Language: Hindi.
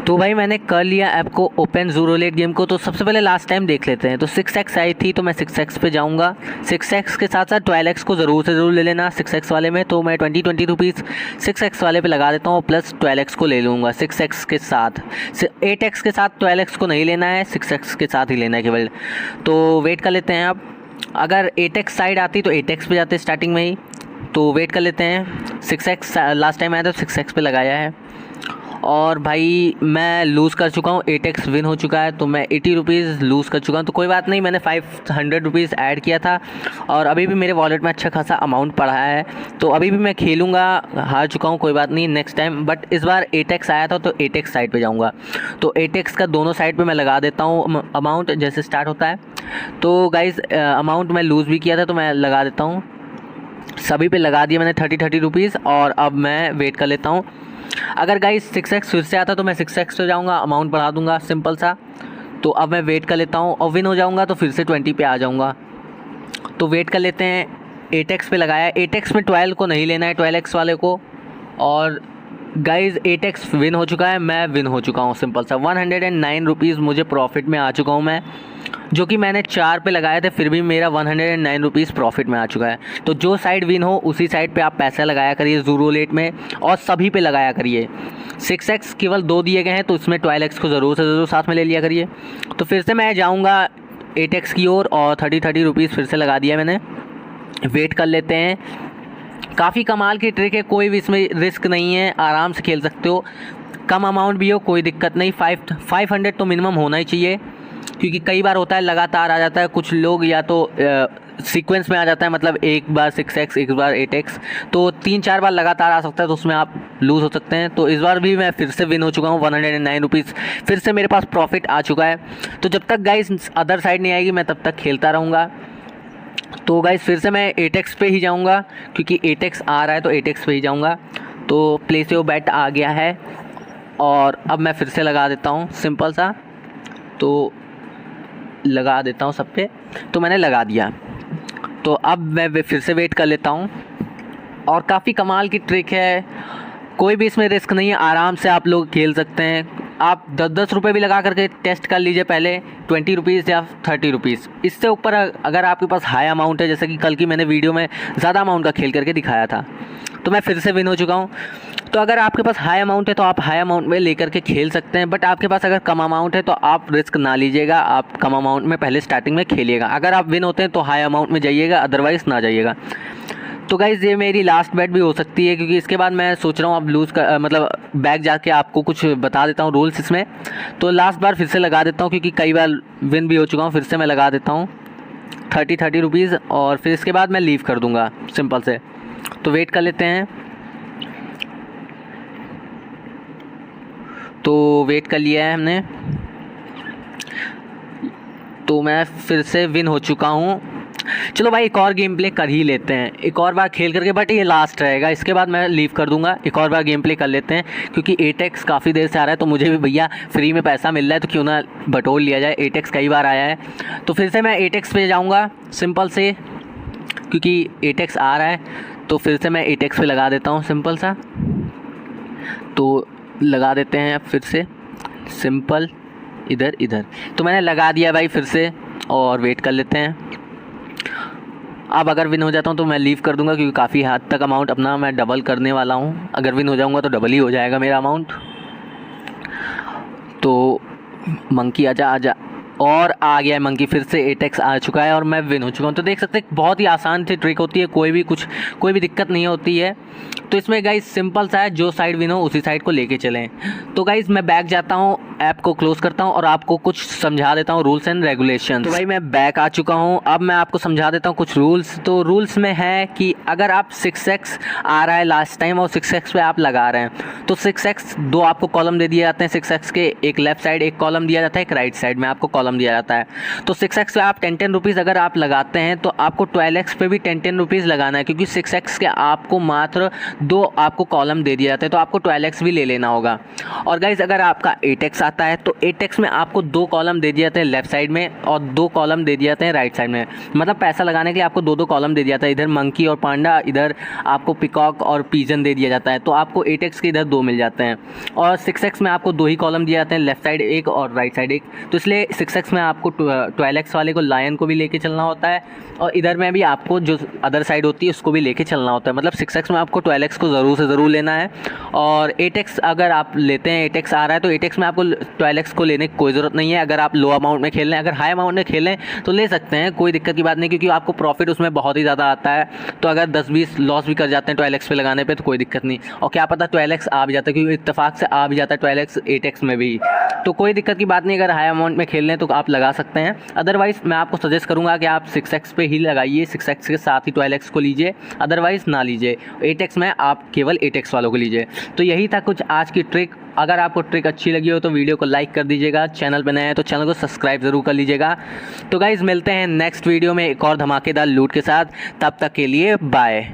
तो भाई मैंने कर लिया ऐप को ओपन ज़ूरोलेट गेम को। तो सबसे पहले लास्ट टाइम देख लेते हैं। तो 6x आई थी तो मैं 6x पे जाऊंगा। 6x के साथ साथ 12x को ज़रूर से ज़रूर ले लेना 6x वाले में। तो मैं 20 रुपीज़ 6x वाले पे लगा देता हूँ, प्लस 12x को ले लूँगा 6x के साथ। 8x के साथ 12x को नहीं लेना है, 6x के साथ ही लेना है केवल। तो वेट कर लेते हैं। अब अगर 8x साइड आती तो 8x पे जाते स्टार्टिंग में ही। तो वेट कर लेते हैं। 6x लास्ट टाइम आया था, 6x पे लगाया है और भाई मैं लूज़ कर चुका हूँ। 8x विन हो चुका है तो मैं 80 रुपीज़ लूज़ कर चुका हूँ। तो कोई बात नहीं, मैंने 500 रुपीज़ ऐड किया था और अभी भी मेरे वॉलेट में अच्छा खासा अमाउंट पड़ा है। तो अभी भी मैं खेलूँगा, हार चुका हूँ कोई बात नहीं नेक्स्ट टाइम। बट इस बार 8x आया था तो 8x साइड पे जाऊँगा। तो 8x का दोनों साइड पे मैं लगा देता हूँ अमाउंट जैसे स्टार्ट होता है। तो गाइज़ अमाउंट मैं लूज़ भी किया था तो मैं लगा देता हूँ। सभी पे लगा दिया मैंने 30 रुपीज़ और अब मैं वेट कर लेता हूँ। अगर गाइस 6x फिर से आता तो मैं 6x पे जाऊँगा, अमाउंट बढ़ा दूँगा सिंपल सा। तो अब मैं वेट कर लेता हूँ और विन हो जाऊँगा तो फिर से 20 पे आ जाऊँगा। तो वेट कर लेते हैं। 8x पे लगाया, 8x में 12 को नहीं लेना है, 12x वाले को। और गाइज़ 8x विन हो चुका है, मैं विन हो चुका हूँ सिंपल सा। 109 रुपीज़ मुझे प्रॉफिट में आ चुका हूँ मैं, जो कि मैंने 4 पे लगाए थे, फिर भी मेरा 109 रुपीज़ प्रॉफिट में आ चुका है। तो जो साइड विन हो उसी साइड पे आप पैसा लगाया करिए ज़ूरोलेट में और सभी पे लगाया करिए। 6x केवल 2 दिए गए हैं तो इसमें 12x को ज़रूर से ज़रूर साथ में ले लिया करिए। तो फिर से मैं जाऊँगा 8x की ओर और 30 रुपीज़ फिर से लगा दिया मैंने। वेट कर लेते हैं। काफ़ी कमाल की ट्रिक है, कोई भी इसमें रिस्क नहीं है, आराम से खेल सकते हो। कम अमाउंट भी हो कोई दिक्कत नहीं, 500 तो मिनिमम होना ही चाहिए, क्योंकि कई बार होता है लगातार आ जाता है कुछ लोग, या तो सीक्वेंस में आ जाता है, मतलब एक बार 6x एक बार 8x, तो 3-4 बार लगातार आ सकता है, तो उसमें आप लूज़ हो सकते हैं। तो इस बार भी मैं फिर से विन हो चुका हूँ 109 रुपीज़, फिर से मेरे पास प्रॉफिट आ चुका है। तो जब तक गाइस अदर साइड नहीं आएगी मैं तब तक खेलता रहूँगा। तो गाइस फिर से मैं 8x पे ही जाऊँगा, क्योंकि 8x आ रहा है तो 8x पे ही जाऊँगा। तो प्लेस योर बेट आ गया है और अब मैं फिर से लगा देता हूँ सिंपल सा। तो लगा देता हूँ सब पे, तो मैंने लगा दिया। तो अब मैं फिर से वेट कर लेता हूँ। और काफ़ी कमाल की ट्रिक है, कोई भी इसमें रिस्क नहीं है, आराम से आप लोग खेल सकते हैं। आप 10-10 रुपये भी लगा करके टेस्ट कर लीजिए पहले, 20 रुपीज़ या 30 रुपीज़। इससे ऊपर अगर आपके पास हाई अमाउंट है, जैसे कि कल की मैंने वीडियो में ज़्यादा अमाउंट का खेल करके दिखाया था, तो मैं फिर से विन हो चुका हूँ। तो अगर आपके पास हाई अमाउंट है तो आप हाई अमाउंट में लेकर के खेल सकते हैं, बट आपके पास अगर कम अमाउंट है तो आप रिस्क ना लीजिएगा, आप कम अमाउंट में पहले स्टार्टिंग में खेलिएगा। अगर आप विन होते हैं तो हाई अमाउंट में जाइएगा, अदरवाइज़ ना जाइएगा। तो गाइज़ ये मेरी लास्ट बैट भी हो सकती है, क्योंकि इसके बाद मैं सोच रहा हूँ अब लूज़ कर मतलब बैक जाके आपको कुछ बता देता हूँ रूल्स इसमें। तो लास्ट बार फिर से लगा देता हूँ, क्योंकि कई बार विन भी हो चुका हूँ। फिर से मैं लगा देता हूँ 30 रुपीज़ और फिर इसके बाद मैं लीव कर दूँगा सिंपल से। तो वेट कर लेते हैं। तो वेट कर लिया है हमने, तो मैं फिर से विन हो चुका हूँ। चलो भाई एक और गेम प्ले कर ही लेते हैं, एक और बार खेल करके, बट ये लास्ट रहेगा, इसके बाद मैं लीव कर दूंगा। एक और बार गेम प्ले कर लेते हैं, क्योंकि 8x काफ़ी देर से आ रहा है, तो मुझे भी भैया फ्री में पैसा मिल रहा है तो क्यों ना बटोर लिया जाए। 8x कई बार आया है, तो फिर से मैं 8x पे जाऊँगा सिंपल से, क्योंकि 8x आ रहा है। तो फिर से मैं 8x पे लगा देता हूँ सिंपल सा। तो लगा देते हैं अब फिर से सिंपल इधर इधर। तो मैंने लगा दिया भाई फिर से, और वेट कर लेते हैं। अब अगर विन हो जाता हूँ तो मैं लीव कर दूंगा, क्योंकि काफ़ी हद तक अमाउंट अपना मैं डबल करने वाला हूँ। अगर विन हो जाऊँगा तो डबल ही हो जाएगा मेरा अमाउंट। तो मंकी आजा आजा, और आ गया है मंकी, फिर से 8x आ चुका है और मैं विन हो चुका हूँ। तो देख सकते हैं बहुत ही आसान सी ट्रिक होती है, कोई भी दिक्कत नहीं होती है। तो इसमें गाइस सिंपल सा है, जो साइड विन हो उसी साइड को लेके चलें। तो गाइस मैं बैक जाता हूँ, ऐप को क्लोज़ करता हूँ और आपको कुछ समझा देता हूँ रूल्स एंड रेगुलेशन। तो भाई मैं बैक आ चुका हूँ, अब मैं आपको समझा देता हूँ कुछ रूल्स। तो रूल्स में है कि अगर आप 6x आ रहा है लास्ट टाइम और 6x पे आप लगा रहे हैं, तो 6x 2 आपको कॉलम दे दिए जाते हैं 6x के, एक लेफ्ट साइड एक कॉलम दिया जाता है, एक राइट साइड में आपको कॉलम दिया जाता है। तो 6x पे आप 10 रुपीज़ अगर आप लगाते हैं तो आपको 12x पे भी 10 रुपीज़ लगाना है, क्योंकि 6x के आपको मात्र दो आपको कॉलम दे दिए जाते हैं, तो आपको 12x भी ले लेना होगा। और गाइज अगर आपका 8x आता है तो 8x में आपको दो कॉलम दे दिए जाते हैं लेफ्ट साइड में और दो कॉलम दे दिए जाते हैं राइट साइड में। मतलब पैसा लगाने के लिए आपको दो दो कॉलम दे दिया जाता है, इधर मंकी और पांडा, इधर आपको पिकॉक और पीजन दे दिया जाता है, तो आपको 8x के इधर दो मिल जाते हैं। और 6x में आपको दो ही कॉलम दिए जाते हैं, लेफ्ट साइड एक और राइट साइड एक, तो इसलिए 6x में आपको 12x वाले को लायन को भी लेके चलना होता है और इधर में भी आपको जो अदर साइड होती है उसको भी लेके चलना होता है। मतलब 6x में आपको 12x को ज़रूर से ज़रूर लेना है। और 8x अगर आप लेते हैं, 8x आ रहा है तो 8x में आपको 12x को लेने की कोई ज़रूरत नहीं है। अगर आप लो अमाउंट में खेल रहे हैं, अगर हाई अमाउंट में खेलें तो ले सकते हैं, कोई दिक्कत की बात नहीं, क्योंकि आपको प्रॉफिट उसमें बहुत ही ज़्यादा आता है। तो अगर 10-20 लॉस भी कर जाते हैं 12x पे लगाने पे तो कोई दिक्कत नहीं, और क्या पता 12x आ भी जाता है, क्योंकि इत्तेफाक से आ भी जाता है 12x 8x में भी, तो कोई दिक्कत की बात नहीं। अगर हाई अमाउंट में खेल रहे हैं तो आप लगा सकते हैं। अदरवाइज़ मैं आपको सजेस्ट करूँगा कि आप 6x पे ही लगाइए, 6x के साथ ही 12x को लीजिए, अदरवाइज़ ना लीजिए। 8x में आप केवल 8x वालों को लीजिए। तो यही था कुछ आज की ट्रिक। अगर आपको ट्रिक अच्छी लगी हो तो वीडियो को लाइक कर दीजिएगा, चैनल पे नए हैं तो चैनल को सब्सक्राइब ज़रूर कर लीजिएगा। तो गाइज़ मिलते हैं नेक्स्ट वीडियो में एक और धमाकेदार लूट के साथ, तब तक के लिए बाय।